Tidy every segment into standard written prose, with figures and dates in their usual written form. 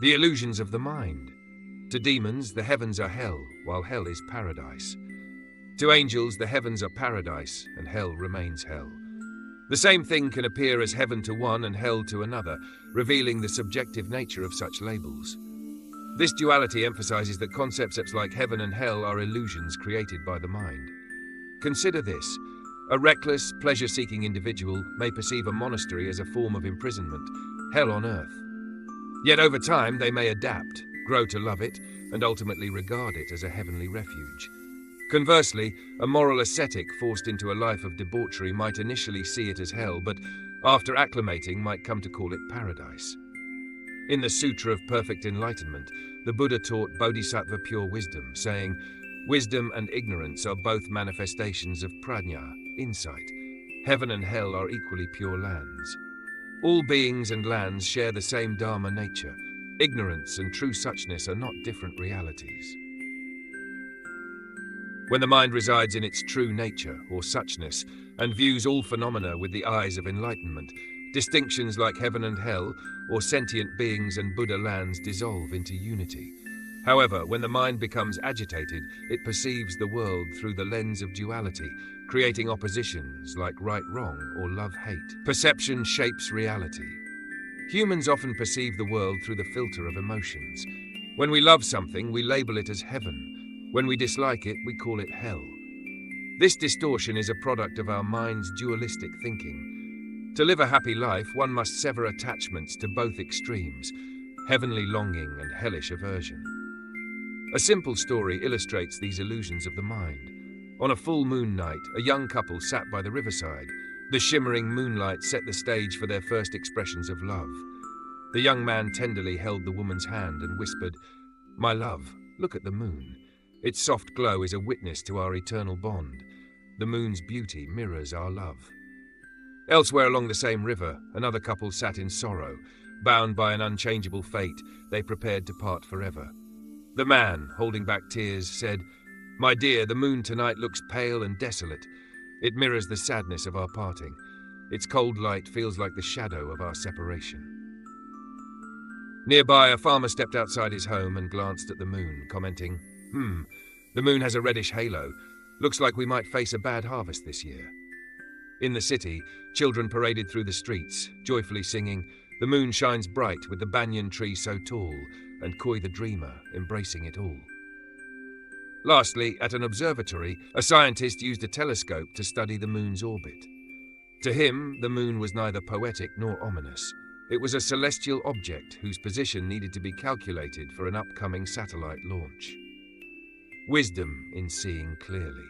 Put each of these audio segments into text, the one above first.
The illusions of the mind. To demons, the heavens are hell, while hell is paradise. To angels, the heavens are paradise, and hell remains hell. The same thing can appear as heaven to one and hell to another, revealing the subjective nature of such labels. This duality emphasizes that concepts like heaven and hell are illusions created by the mind. Consider this. A reckless, pleasure-seeking individual may perceive a monastery as a form of imprisonment, hell on earth. Yet over time they may adapt, grow to love it, and ultimately regard it as a heavenly refuge. Conversely, a moral ascetic forced into a life of debauchery might initially see it as hell, but after acclimating might come to call it paradise. In the Sutra of Perfect Enlightenment, the Buddha taught bodhisattva pure wisdom, saying, "Wisdom and ignorance are both manifestations of prajna, insight. Heaven and hell are equally pure lands. All beings and lands share the same dharma nature. Ignorance and true suchness are not different realities." When the mind resides in its true nature, or suchness, and views all phenomena with the eyes of enlightenment, distinctions like heaven and hell, or sentient beings and Buddha lands dissolve into unity. However, when the mind becomes agitated, it perceives the world through the lens of duality, creating oppositions like right-wrong or love-hate. Perception shapes reality. Humans often perceive the world through the filter of emotions. When we love something, we label it as heaven. When we dislike it, we call it hell. This distortion is a product of our mind's dualistic thinking. To live a happy life, one must sever attachments to both extremes, heavenly longing and hellish aversion. A simple story illustrates these illusions of the mind. On a full moon night, a young couple sat by the riverside. The shimmering moonlight set the stage for their first expressions of love. The young man tenderly held the woman's hand and whispered, "My love, look at the moon. Its soft glow is a witness to our eternal bond. The moon's beauty mirrors our love." Elsewhere along the same river, another couple sat in sorrow. Bound by an unchangeable fate, they prepared to part forever. The man, holding back tears, said, "My dear, the moon tonight looks pale and desolate. It mirrors the sadness of our parting. Its cold light feels like the shadow of our separation." Nearby, a farmer stepped outside his home and glanced at the moon, commenting, "The moon has a reddish halo. Looks like we might face a bad harvest this year." In the city, children paraded through the streets, joyfully singing, "The moon shines bright with the banyan tree so tall, and Koi the dreamer embracing it all." Lastly, at an observatory, a scientist used a telescope to study the moon's orbit. To him, the moon was neither poetic nor ominous. It was a celestial object whose position needed to be calculated for an upcoming satellite launch. Wisdom in seeing clearly.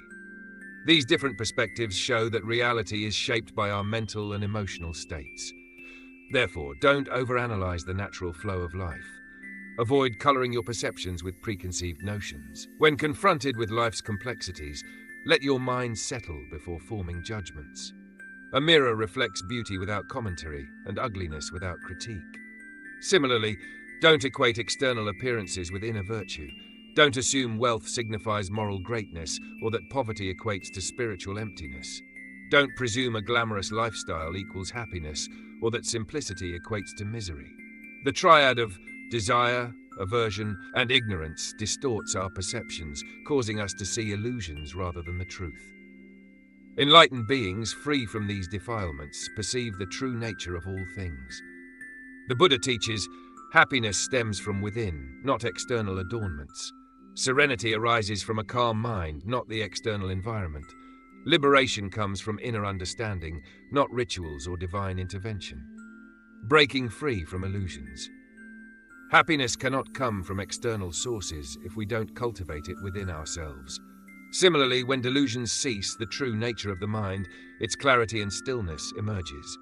These different perspectives show that reality is shaped by our mental and emotional states. Therefore, don't overanalyze the natural flow of life. Avoid coloring your perceptions with preconceived notions. When confronted with life's complexities, let your mind settle before forming judgments. A mirror reflects beauty without commentary and ugliness without critique. Similarly, don't equate external appearances with inner virtue. Don't assume wealth signifies moral greatness or that poverty equates to spiritual emptiness. Don't presume a glamorous lifestyle equals happiness or that simplicity equates to misery. The triad of desire, aversion, and ignorance distorts our perceptions, causing us to see illusions rather than the truth. Enlightened beings, free from these defilements, perceive the true nature of all things. The Buddha teaches, happiness stems from within, not external adornments. Serenity arises from a calm mind, not the external environment. Liberation comes from inner understanding, not rituals or divine intervention. Breaking free from illusions. Happiness cannot come from external sources if we don't cultivate it within ourselves. Similarly, when delusions cease, the true nature of the mind, its clarity and stillness emerges.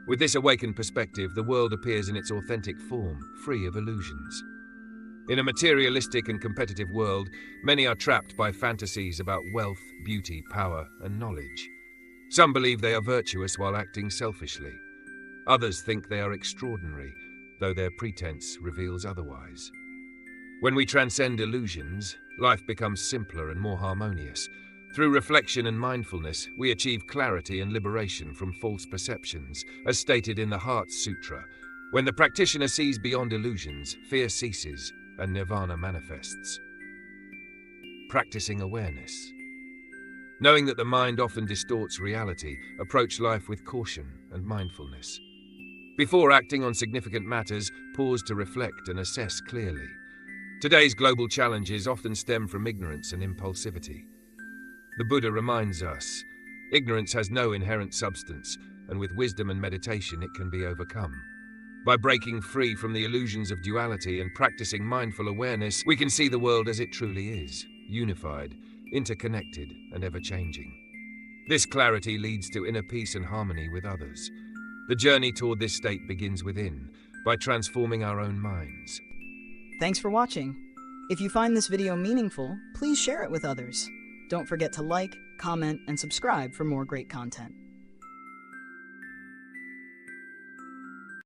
With this awakened perspective, the world appears in its authentic form, free of illusions. In a materialistic and competitive world, many are trapped by fantasies about wealth, beauty, power, and knowledge. Some believe they are virtuous while acting selfishly. Others think they are extraordinary, though their pretense reveals otherwise. When we transcend illusions, life becomes simpler and more harmonious. Through reflection and mindfulness, we achieve clarity and liberation from false perceptions, as stated in the Heart Sutra. When the practitioner sees beyond illusions, fear ceases and nirvana manifests. Practicing awareness. Knowing that the mind often distorts reality, approach life with caution and mindfulness. Before acting on significant matters, pause to reflect and assess clearly. Today's global challenges often stem from ignorance and impulsivity. The Buddha reminds us, ignorance has no inherent substance, and with wisdom and meditation it can be overcome. By breaking free from the illusions of duality and practicing mindful awareness, we can see the world as it truly is, unified, interconnected, and ever-changing. This clarity leads to inner peace and harmony with others. The journey toward this state begins within, by transforming our own minds. Thanks for watching. If you find this video meaningful, please share it with others. Don't forget to like, comment, and subscribe for more great content.